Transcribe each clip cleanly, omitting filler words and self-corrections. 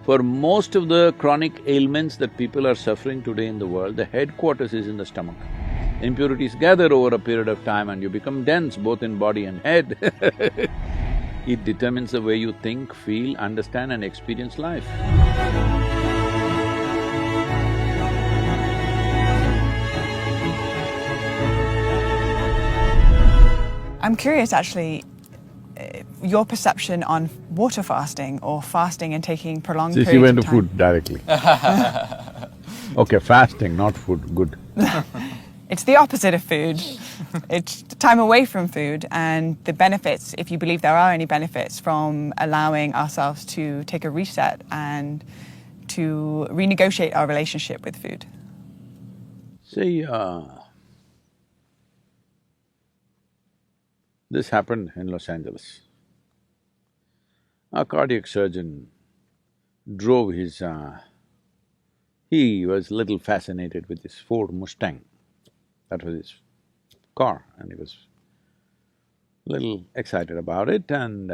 For most of the chronic ailments that people are suffering today in the world, the headquarters is in the stomach. Impurities gather over a period of time and you become dense both in body and head. It determines the way you think, feel, understand and experience life. I'm curious actually, your perception on water fasting or fasting and taking prolonged periods She went of to time. food directly. Okay, fasting, not food, good. It's the opposite of food. It's time away from food and the benefits, if you believe there are any benefits from allowing ourselves to take a reset and to renegotiate our relationship with food. See, this happened in Los Angeles. A cardiac surgeon drove his… he was little fascinated with this Ford Mustang. That was his car and he was little excited about it and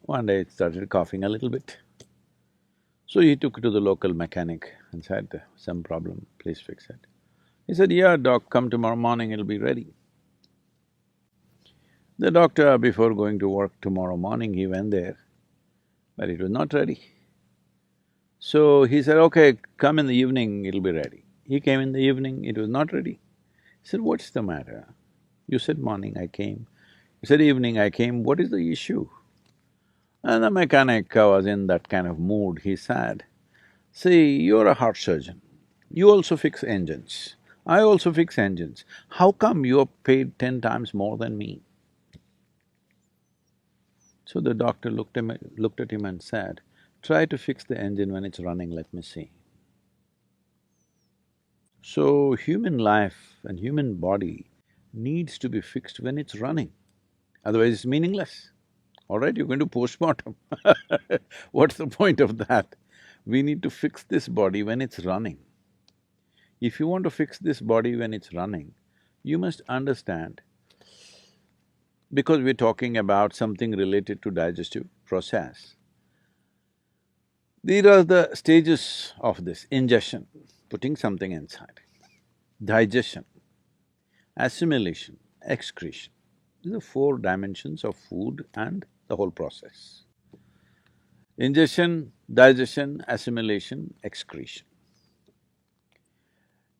one day it started coughing a little bit. So he took it to the local mechanic and said, some problem, please fix it. He said, yeah, doc, come tomorrow morning, it'll be ready. The doctor, before going to work tomorrow morning, he went there, but it was not ready. So he said, okay, come in the evening, it'll be ready. He came in the evening, it was not ready. He said, what's the matter? You said morning, I came. You said evening, I came, what is the issue? And the mechanic was in that kind of mood, he said, see, you're a heart surgeon, you also fix engines, I also fix engines, how come you're paid 10 times more than me? So the doctor looked at him and said, try to fix the engine when it's running, let me see. So human life and human body needs to be fixed when it's running, otherwise it's meaningless. All right, you're going to postmortem what's the point of that? We need to fix this body when it's running. If you want to fix this body when it's running, you must understand, because we're talking about something related to digestive process, these are the stages of this: ingestion, putting something inside; digestion, assimilation, excretion. These are four dimensions of food and the whole process. Ingestion, digestion, assimilation, excretion.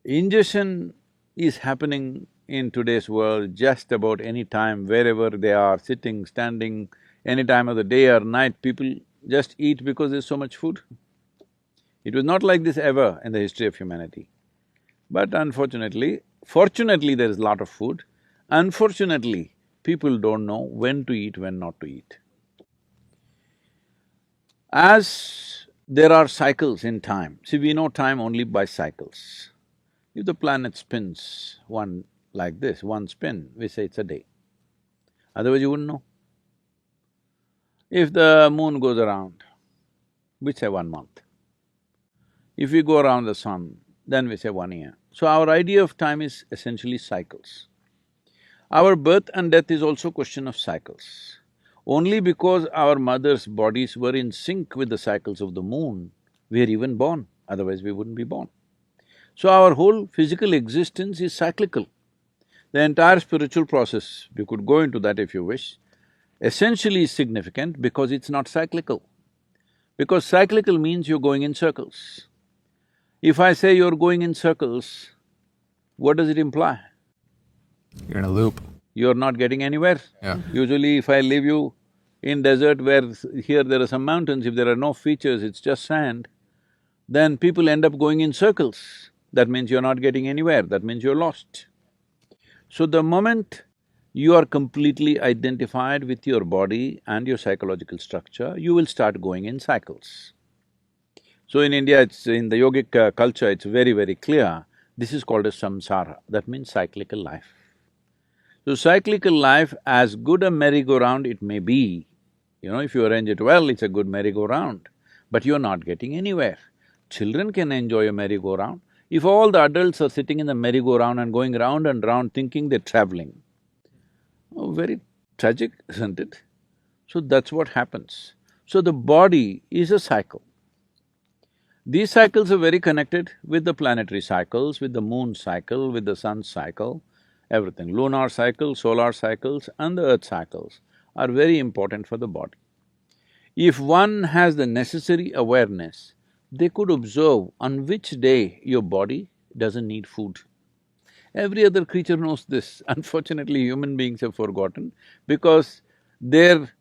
Ingestion is happening in today's world just about any time, wherever they are, sitting, standing, any time of the day or night, people just eat because there's so much food. It was not like this ever in the history of humanity. But unfortunately, fortunately there is a lot of food. Unfortunately, people don't know when to eat, when not to eat. As there are cycles in time, see, we know time only by cycles. If the planet spins one like this, one spin, we say it's a day. Otherwise you wouldn't know. If the moon goes around, we say 1 month. If we go around the sun, then we say 1 year. So our idea of time is essentially cycles. Our birth and death is also a question of cycles. Only because our mothers' bodies were in sync with the cycles of the moon, we are even born, otherwise we wouldn't be born. So our whole physical existence is cyclical. The entire spiritual process, you could go into that if you wish, essentially is significant because it's not cyclical. Because cyclical means you're going in circles. If I say you're going in circles, what does it imply? You're in a loop. You're not getting anywhere. Yeah. Usually if I leave you in desert where here there are some mountains, if there are no features, it's just sand, then people end up going in circles. That means you're not getting anywhere, that means you're lost. So the moment you are completely identified with your body and your psychological structure, you will start going in cycles. So in India, it's… in the yogic culture, it's very, very clear, this is called as samsara, that means cyclical life. So cyclical life, as good a merry-go-round it may be, if you arrange it well, it's a good merry-go-round, but you're not getting anywhere. Children can enjoy a merry-go-round. If all the adults are sitting in the merry-go-round and going round and round thinking they're traveling, oh, very tragic, isn't it? So that's what happens. So the body is a cycle. These cycles are very connected with the planetary cycles, with the moon cycle, with the sun cycle, everything. Lunar cycle, solar cycles and the earth cycles are very important for the body. If one has the necessary awareness, they could observe on which day your body doesn't need food. Every other creature knows this. Unfortunately, human beings have forgotten because their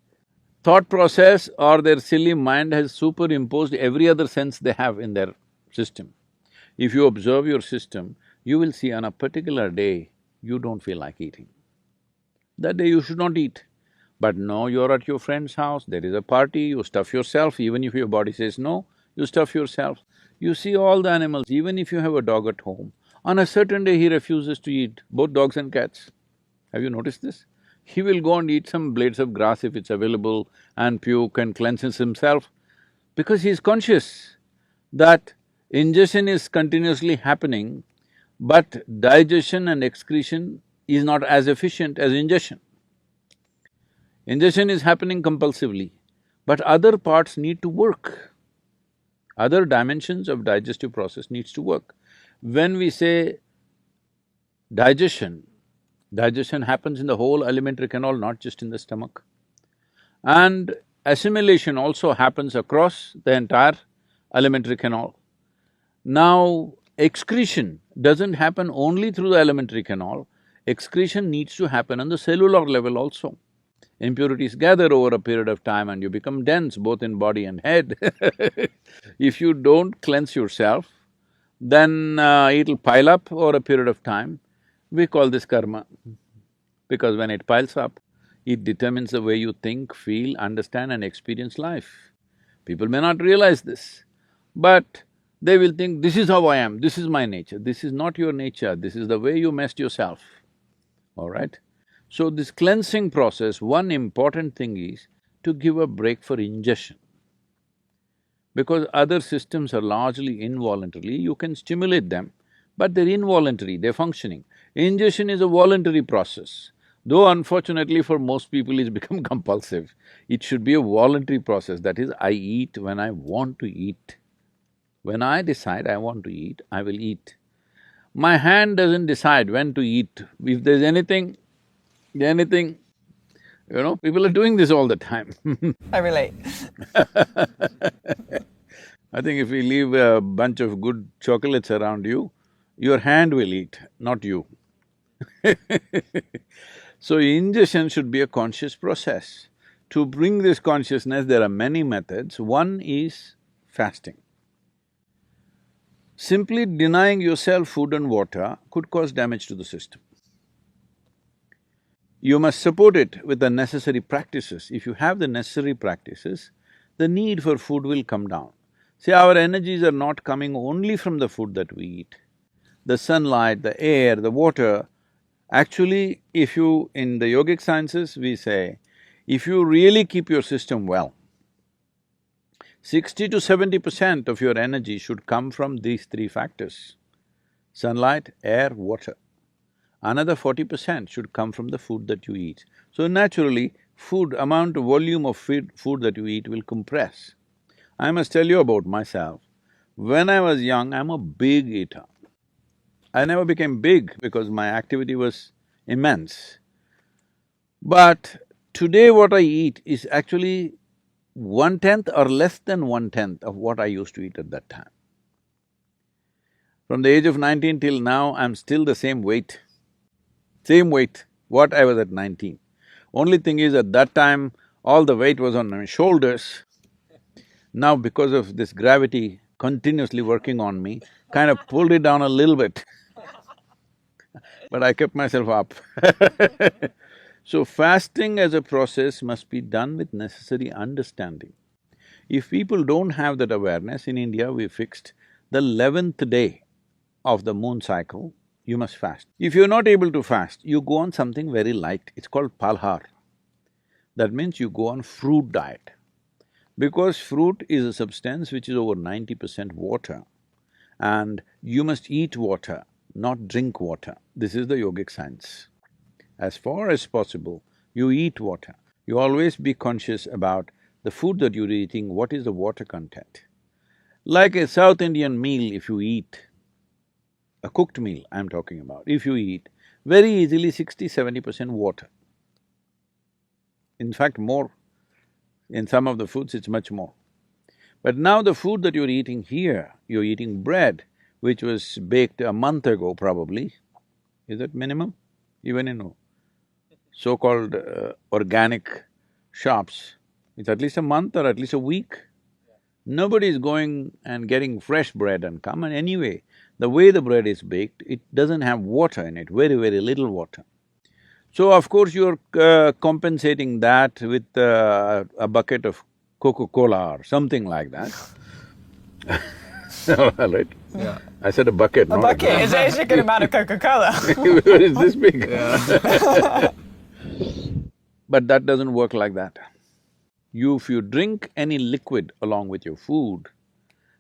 thought process or their silly mind has superimposed every other sense they have in their system. If you observe your system, you will see on a particular day, you don't feel like eating. That day you should not eat. But no, you're at your friend's house, there is a party, you stuff yourself, even if your body says no, you stuff yourself. You see all the animals, even if you have a dog at home, on a certain day he refuses to eat, both dogs and cats. Have you noticed this? He will go and eat some blades of grass if it's available and puke and cleanses himself because he's conscious that ingestion is continuously happening, but digestion and excretion is not as efficient as ingestion. Ingestion is happening compulsively, but other parts need to work. Other dimensions of digestive process needs to work. When we say digestion, digestion happens in the whole alimentary canal, not just in the stomach. And assimilation also happens across the entire alimentary canal. Now, excretion doesn't happen only through the alimentary canal, excretion needs to happen on the cellular level also. Impurities gather over a period of time and you become dense both in body and head. If you don't cleanse yourself, then it'll pile up over a period of time. We call this karma, because when it piles up, it determines the way you think, feel, understand and experience life. People may not realize this, but they will think, this is how I am, this is my nature. This is not your nature, this is the way you messed yourself, all right? So this cleansing process, one important thing is to give a break for ingestion. Because other systems are largely involuntarily, you can stimulate them, but they're involuntary, they're functioning. Ingestion is a voluntary process, though unfortunately for most people it's become compulsive. It should be a voluntary process, that is, I eat when I want to eat. When I decide I want to eat, I will eat. My hand doesn't decide when to eat. If there's anything, people are doing this all the time. I relate. I think if we leave a bunch of good chocolates around you, your hand will eat, not you. So ingestion should be a conscious process. To bring this consciousness, there are many methods. One is fasting. Simply denying yourself food and water could cause damage to the system. You must support it with the necessary practices. If you have the necessary practices, the need for food will come down. See, our energies are not coming only from the food that we eat. The sunlight, the air, the water, actually, if you… in the yogic sciences, we say, if you really keep your system well, 60 to 70% of your energy should come from these three factors: sunlight, air, water. Another 40% should come from the food that you eat. So naturally, amount of volume of food that you eat will compress. I must tell you about myself. When I was young, I'm a big eater. I never became big because my activity was immense. But today what I eat is actually 1/10 or less than 1/10 of what I used to eat at that time. From the age of 19 till now, I'm still the same weight, what I was at 19. Only thing is, at that time, all the weight was on my shoulders. Now because of this gravity continuously working on me, kind of pulled it down a little bit. But I kept myself up. So fasting as a process must be done with necessary understanding. If people don't have that awareness, in India we fixed the 11th day of the moon cycle, you must fast. If you're not able to fast, you go on something very light, it's called palhar. That means you go on fruit diet. Because fruit is a substance which is over 90% water, and you must eat water, not drink water. This is the yogic science. As far as possible, you eat water. You always be conscious about the food that you're eating, what is the water content. Like a South Indian meal, if you eat, a cooked meal I'm talking about, if you eat, very easily 60–70% water. In fact, more. In some of the foods, it's much more. But now the food that you're eating here, you're eating bread, which was baked a month ago probably. Is that minimum? Even in so-called organic shops, it's at least a month or at least a week. Nobody is going and getting fresh bread and come, and anyway, the way the bread is baked, it doesn't have water in it, very, very little water. So of course you're compensating that with a bucket of Coca-Cola or something like that. Right? Yeah. I said a bucket, A not bucket a is a good amount of Coca-Cola. What is this big? Yeah. But that doesn't work like that. If you drink any liquid along with your food,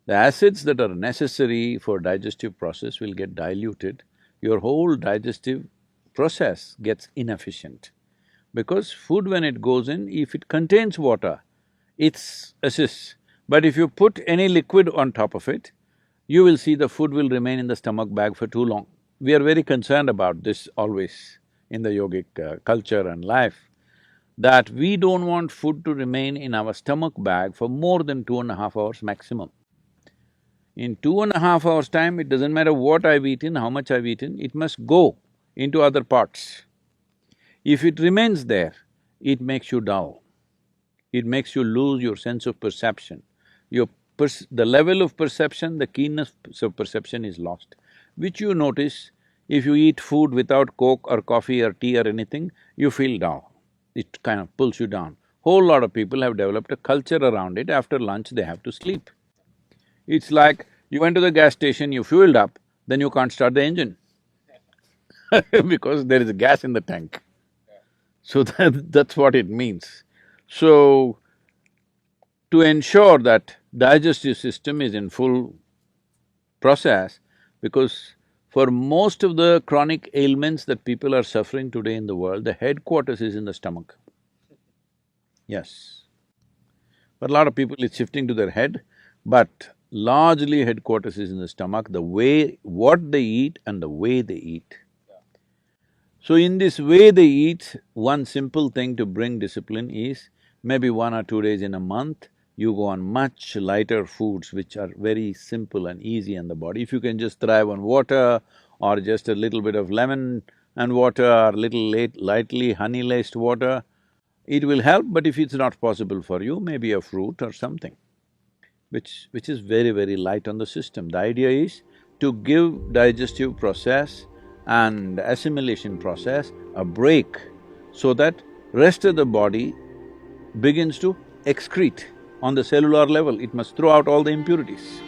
the acids that are necessary for digestive process will get diluted, your whole digestive process gets inefficient. Because food when it goes in, if it contains water, it assists. But if you put any liquid on top of it, you will see the food will remain in the stomach bag for too long. We are very concerned about this always in the yogic culture and life, that we don't want food to remain in our stomach bag for more than 2.5 hours maximum. In 2.5 hours' time, it doesn't matter what I've eaten, how much I've eaten, it must go into other parts. If it remains there, it makes you dull. It makes you lose your sense of perception. The level of perception, the keenness of perception is lost, which you notice if you eat food without Coke or coffee or tea or anything, you feel dull. It kind of pulls you down. Whole lot of people have developed a culture around it, after lunch they have to sleep. It's like you went to the gas station, you fueled up, then you can't start the engine because there is gas in the tank. So that's what it means. So, to ensure that digestive system is in full process, because for most of the chronic ailments that people are suffering today in the world, the headquarters is in the stomach. Yes. For a lot of people it's shifting to their head, but largely headquarters is in the stomach, the way… what they eat and the way they eat. So in this way they eat, one simple thing to bring discipline is, maybe 1 or 2 days in a month, you go on much lighter foods which are very simple and easy on the body. If you can just thrive on water or just a little bit of lemon and water or little lightly honey-laced water, it will help, but if it's not possible for you, maybe a fruit or something, which is very, very light on the system. The idea is to give digestive process and assimilation process a break so that rest of the body begins to excrete on the cellular level, it must throw out all the impurities.